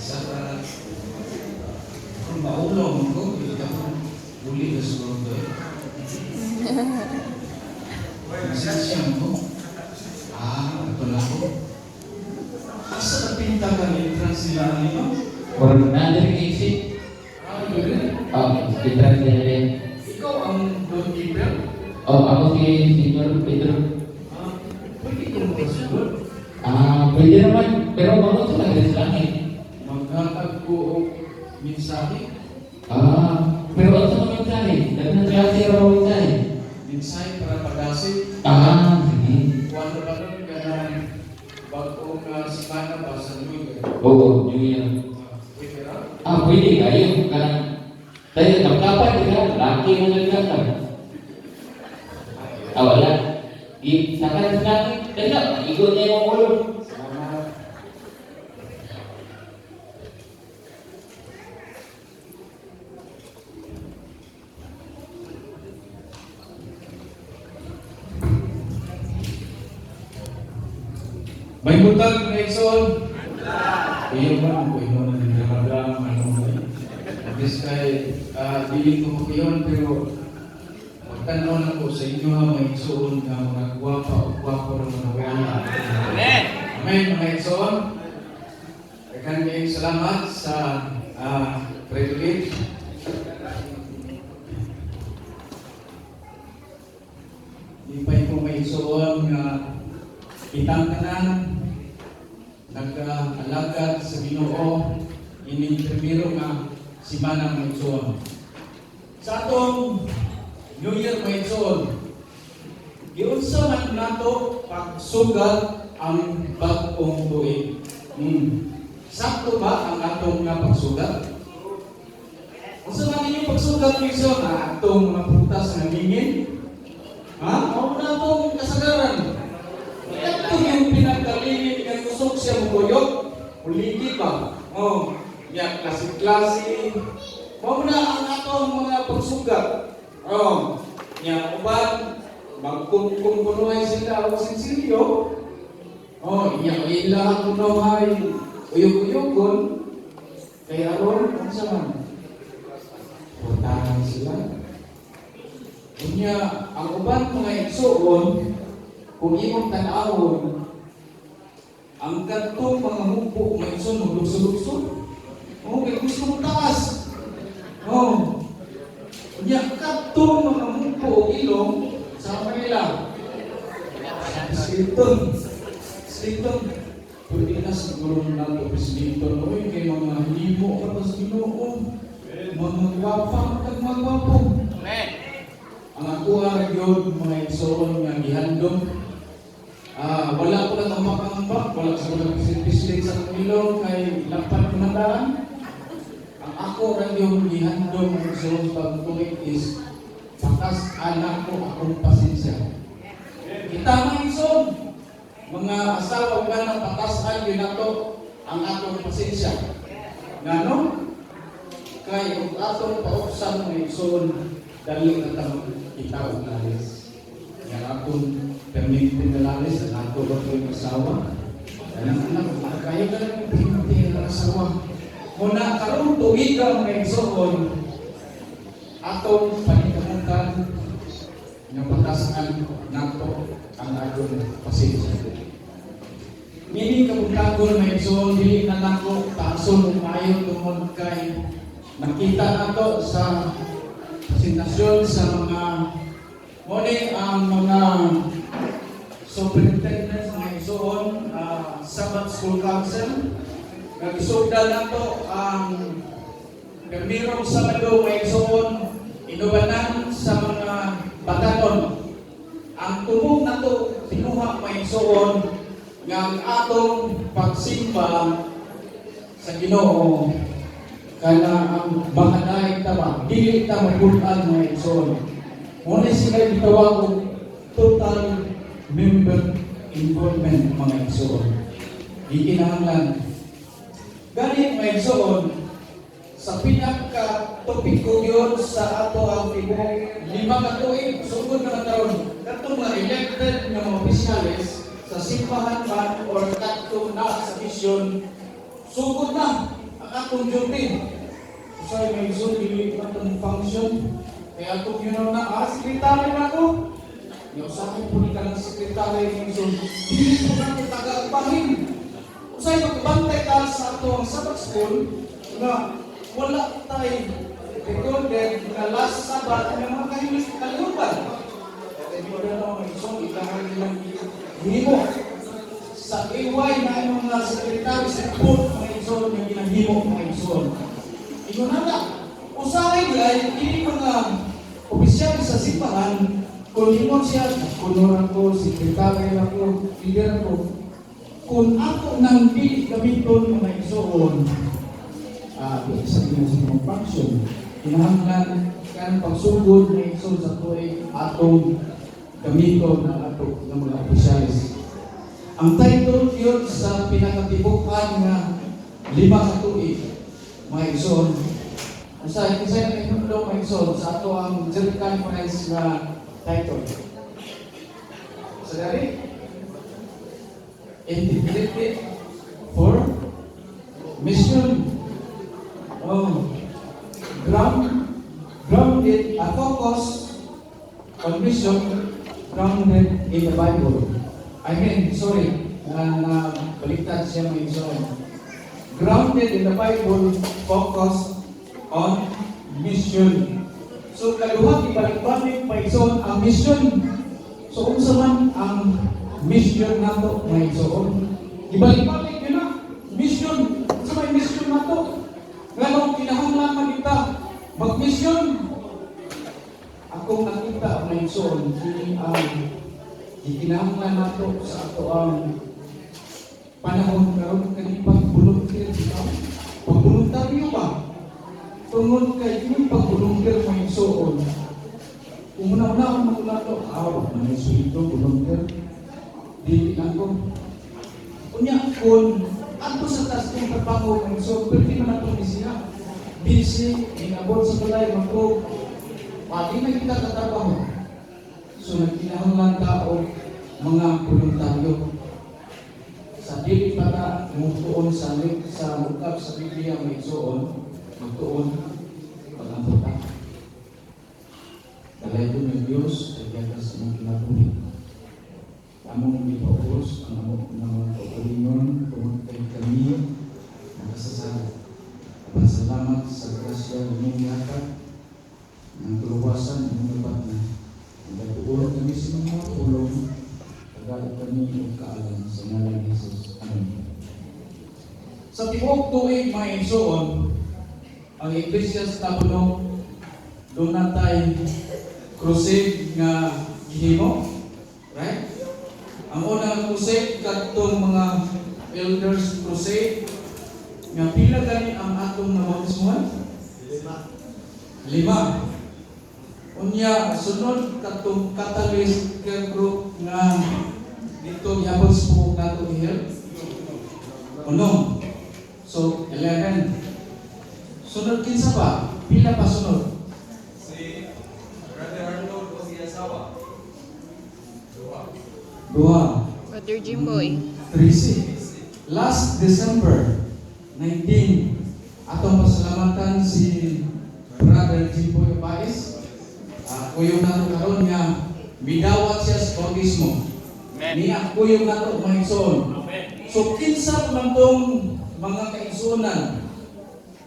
Sa kung maulong ko, hindi ka uli na siguro doon. Masasya mo. Ito na ako. Asa na pinta ka ng entrance nila nito? Orang nadir exit. Doon. Entrance nila. Ikaw ang doorkeeper? Ako si Senior Pedro. Pwede ka naman doon? Pwede naman, pero bakit sa nagres lang eh? Maghatag ko o mensahe? Pero ano sa mga mensahe? Nagnan klase raw mensahe. Mensahe para pag-asip? Sige. Kuwan na ba nun ka na bagong simana ba sa New Year? Oo, New Year. Pwede ra? Pwede kayo. Tayo, nagkapan ka. Laki mo nagkapan. Wala. Sakan sa laki. Teka, ikot niya yung ulo. Salamat. May butang na Exxon. Iyo ba ko ino na din ramdam ano mo. Bis kay dili ko kiyon pero magtanaw na ko sa inyo ha may Exxon nga mga gwapa ra mga wala. Amen mga Exxon. Daghang kayong salamat sa privilege. Di pa ko may Exxon nga kitang tanan nag-alagad sa Ginoo ining primero nga simana ng Exxon. Sa atong New Year mga Exxon, giunsa man nato pagsugat ang bag-ong tuig. Sakto ba ang atong nga pagsugat? Unsa man ninyo pagsugat mga Exxon? Atong mga prutas nga mingin? Mao na atong kasagaran. Ito yung pinagkalingin ng kusok siya mukuyok. Uligi ba? Yan, klase-klase. Mao na ang atong mga pagsugat. Yan, uban, magkungkunuhay sila o sinsilyo. Yan, ilang kunuhay, uyog-uyogon. Kaya aron, ano sa man? Puntahan sila. Kunya, ang uban mga igsoon, kung imong tanawon, ang katong mga mupo, mga igsoon, maglukso-lukso. Kaya gusto mo taas. Kunya, katong mga mupo o ilong, sa Manila. Sliton. Pwede na siguro na ito, Sliton. Kaya mga limo, kapag Ginoo, mga gwapa, magwapo. Ang akuha yun, mga igsoon nga gihandom. Wala ko lang ambak-ambak, wala sa mga pislit sa ilong, kay lapat ko na daan. Ang ako rin yung gihandom ng igsoon pagtuwid is pakas anak ko akong pasensya. Kita mga igsoon, mga asawa ba na patasan yun nato ang atong pasensya. Ngano? Kay kung atong pauksan mga igsoon, dali na tamo kita unalis. Yang akong permitin nalalis, ang ako ba yung asawa? Anak-anak, kaya ka lang pinti ang asawa. Muna, karong tuwid ka mga igsoon, atong panikamutan ng patasan nato ang atong pasensya. Mini kabutagon mga igsoon, dili na nako tason umayon tungod kay nakita nato sa presentasyon sa mga muli ang mga superintendents ng igsoon, Sabbath School Council. Nag-isugdan na to ang permirong Sabado ng igsoon, inubanan sa mga batanon. Ang tumog na to, tinuha ng igsoon, ng atong pagsimba sa Ginoo. Kaya ang bahanay tama, dili ta magulan mga igsoon. Muna sila gitawag og total member involvement mga igsoon. Di kinahanglan. Ganit mga igsoon, sa pinaka-topiko yun sa ato ang tibok 5 ka tuig, sugod na karon. Katong mga elected na mga opisyalis sa simbahan man or katong na sa misyon, sugod na atong duty. Usay may iso dili atong function. Kaya atong yun na sekretary na ko. Yung sa akin po ka ng sekretary ng iso, dili po natin taga-pahin. Usay magbantay tayo sa ato ang Sabbath school na wala tayo recorded na last Sabbath ng mga kalimutan. Kaya mo na mga iso, ilangan nilang hinimo. Sa AY na yung mga sekretary sa report mga iso, yung ginahimo mga iso. Ino na usahay ay hindi mga opisyal sa simbahan kung ino siya, kunoran ko, sekretary ako, leader ko. Kung ako nang di gamiton mga isoon, sa mga function, kinahanglan kan pagsugod ng iso sa tuwing atong gamiton ng ato ng mga opisyalis. Ang title yun sa pinakatibukan nga 5 ka tuig, mga isoon. Sa kisaya ng inundo mga isoon sa ato ang General Conference na title. Sa dari, integrated for mission. Grounded, a focus on mission grounded in the Bible. Baliktad siya mga isoon. Grounded in the Bible, focus on mission. So kaluha ibalik-balik pa isoon ang mission. So unsa man ang mission nato mga isoon? Ibalik-balik yun na. Mission. Sa may mission nato. Ganong kinahanglan man kita mag-mission. Akong nakita mga isoon, kini ang ikinahanglan nato sa ato ang panahon karon kani pag-volunteer kita. Pag-voluntaryo ba? Tungod kay yung pag-volunteer mga isoon. Kung muna-una ang mga to, mga iso volunteer. Dili lang ko. Kunya kung ato sa taas kong trabaho ng iso, pwede man ato ni siya. Busy, inabot sa balay, magkog. Pati na kita katrabaho. So nagkinahanglan ka o mga voluntaryo. Sa dili para mutuon sa lukab sa Biblia may isoon, magtuon pag-amputa. Kalay ko ng Diyos, kaya sa mga kinabuhi. Among ipaubos ang among mga kaugalingon tungkol kay kami nakasasala. Pasalamat sa grasya ng inyong yata ng kaluwasan ng dapat na nagatuulog kami sa mga ulong kagalit kami o kaalam sa ngalan ni Jesus. Amen. Sa tibuok tuig mga isoon, ang Iglesia sa Tabuno, doon na tayo crusade nga gihimo, right? Ang unang crusade katong mga elders crusade nga pila gani ang atong nabautismuhan? 5. Unya sunod katong catalyst group nga dito gihapon sa pugong nato ihel. Uno. So 11. Sunod kinsa pa? Pila pa sunod? Si Brother Arnold o si asawa. 2. Brother Jimboy. 3. Last December 19, atong pasalamatan si Brother Jimboy Paes. Kuyong nato karon nga midawat siya sa bautismo. Niya kuyong nato mga igsoon. So kinsa man tong mga kaigsuonan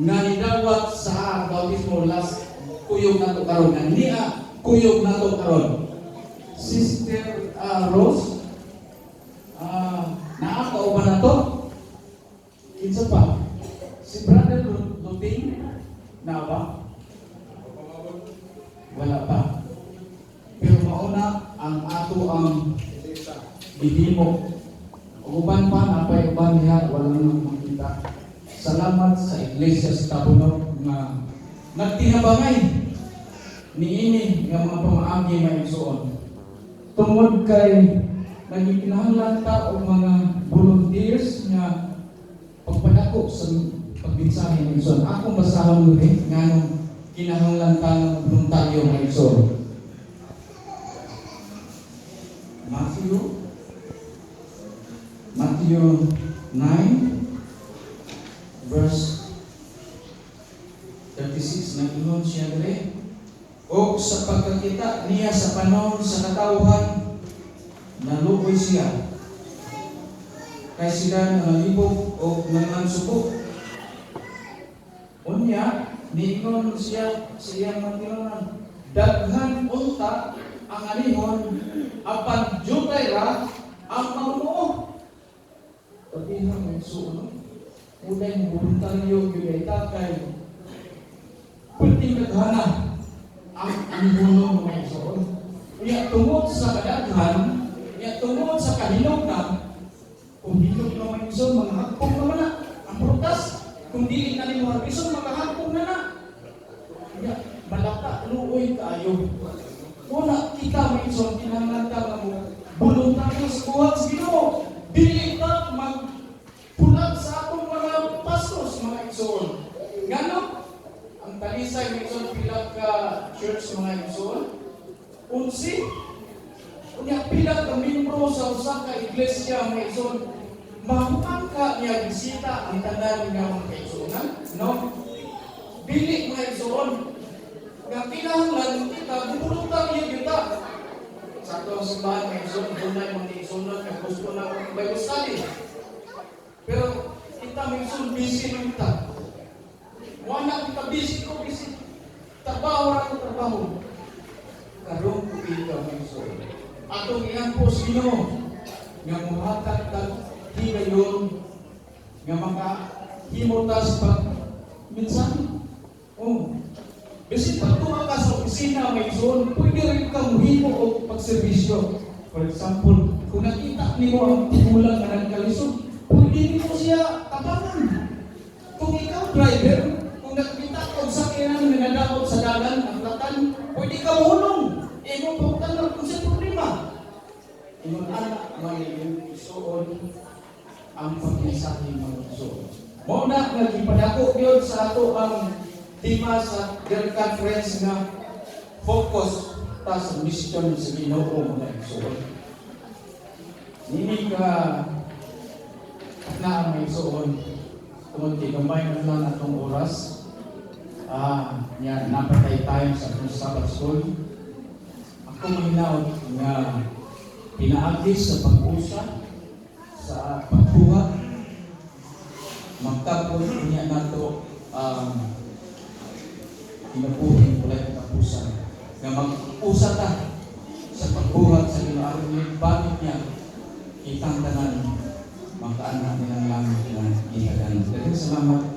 nga nidawat sa bautismo last kuyong nato karon. Niya kuyong nato karon. Sister Rose, naa ka ba na to? Kinsa pa? Si Brother Luting, na ba? Wala pa. Pero mauna ang ato ang bihimo. Uban pa, napay uban niya, wala nang makita. Salamat sa Iglesia sa Tabuno nga nagtinabangay niini nga mga pamaagi may igsoon. Tungod kay nagkinahanglan ta og mga volunteers nga pagpadako sa pagmensahe ng igsoon. Akong basahon mo rin nga kinahanglan ta ng voluntaryo ng igsoon. Matthew 9 verse 36 na ingon siya dire. O sa pagkakita niya sa panahon sa katawhan, naluoy siya. Kay sila nangalibog o nangansubok. Unya, niingon siya sa iyang matinunan. Daghan unta ang anihon, apan jugay ra ang mamuo. Pagihang may suno, unay mo voluntaryo yung itakay. Pwede naghana ang anihon mga isoon. Kaya tungod sa kadaghan, kaya tungod sa kahilog na, kung hilog na mga isoon, mga hagpong naman na, ang prutas, kung di na ni mga isoon, mga hagpong na na. Kaya malaka, luoy kayo. Una, kita may isoon, kinahanglan mo, voluntaryo sa buhat sa Ginoo. Dili ta magpulag sa atong mga pastors, mga igsoon. Ngano? Ang talisay mga igsoon, pilag ka church mga igsoon. Unsi, kunya pilag ka membro sa usa ka iglesia mga igsoon. Mahuang ka niya bisita ang tanan nga mga igsoonan, no? Dili mga igsoon. Nga kinahanglan kita, bubulutang niya kita. Sa atong simbahan mga igsoon, dunay mga igsoon na gusto na Bible study. Pero kita may igsoon, busy na kita. Wala kita busy ko, busy. Trabaho na ko trabaho. Karong ko kita mga igsoon. Atong iyang po sa Ginoo, nga muhatag tag higayon, nga makahimutas pag minsan. Oh. Kasi pag tuwa ka sa opisina may zone, pwede rin kang muhimo o pagservisyo. For example, kung nakita niyo ang tigulang na nagkalisod, pwede niyo siya tabangan. Kung ikaw driver, kung nakita ka sa sakyanan na nadakot sa dalan, ang latan, pwede ka mahulong. Imo pautan na kung siya problema. Ingon anak, may isuon ang pagkisahin ng isuon. Muna, nagipadako yun sa ato ang tema sa Girl Conference nga focus ta sa mission sa Ginoo mga igsoon. Nini ka na ang igsoon tungod kay gamay man lang atong oras. Nya napatay time sa atong Sabbath school. Ako mahinaw nga pinaagi sa pag-usa sa pagbuhat magtapos niya nato kinabuhin ulay katapusan nga mag-usa ta sa pagbuhat sa Ginoo aron bakit niya kitang tanan makaanak nilang langit na gihagdan. Daghang salamat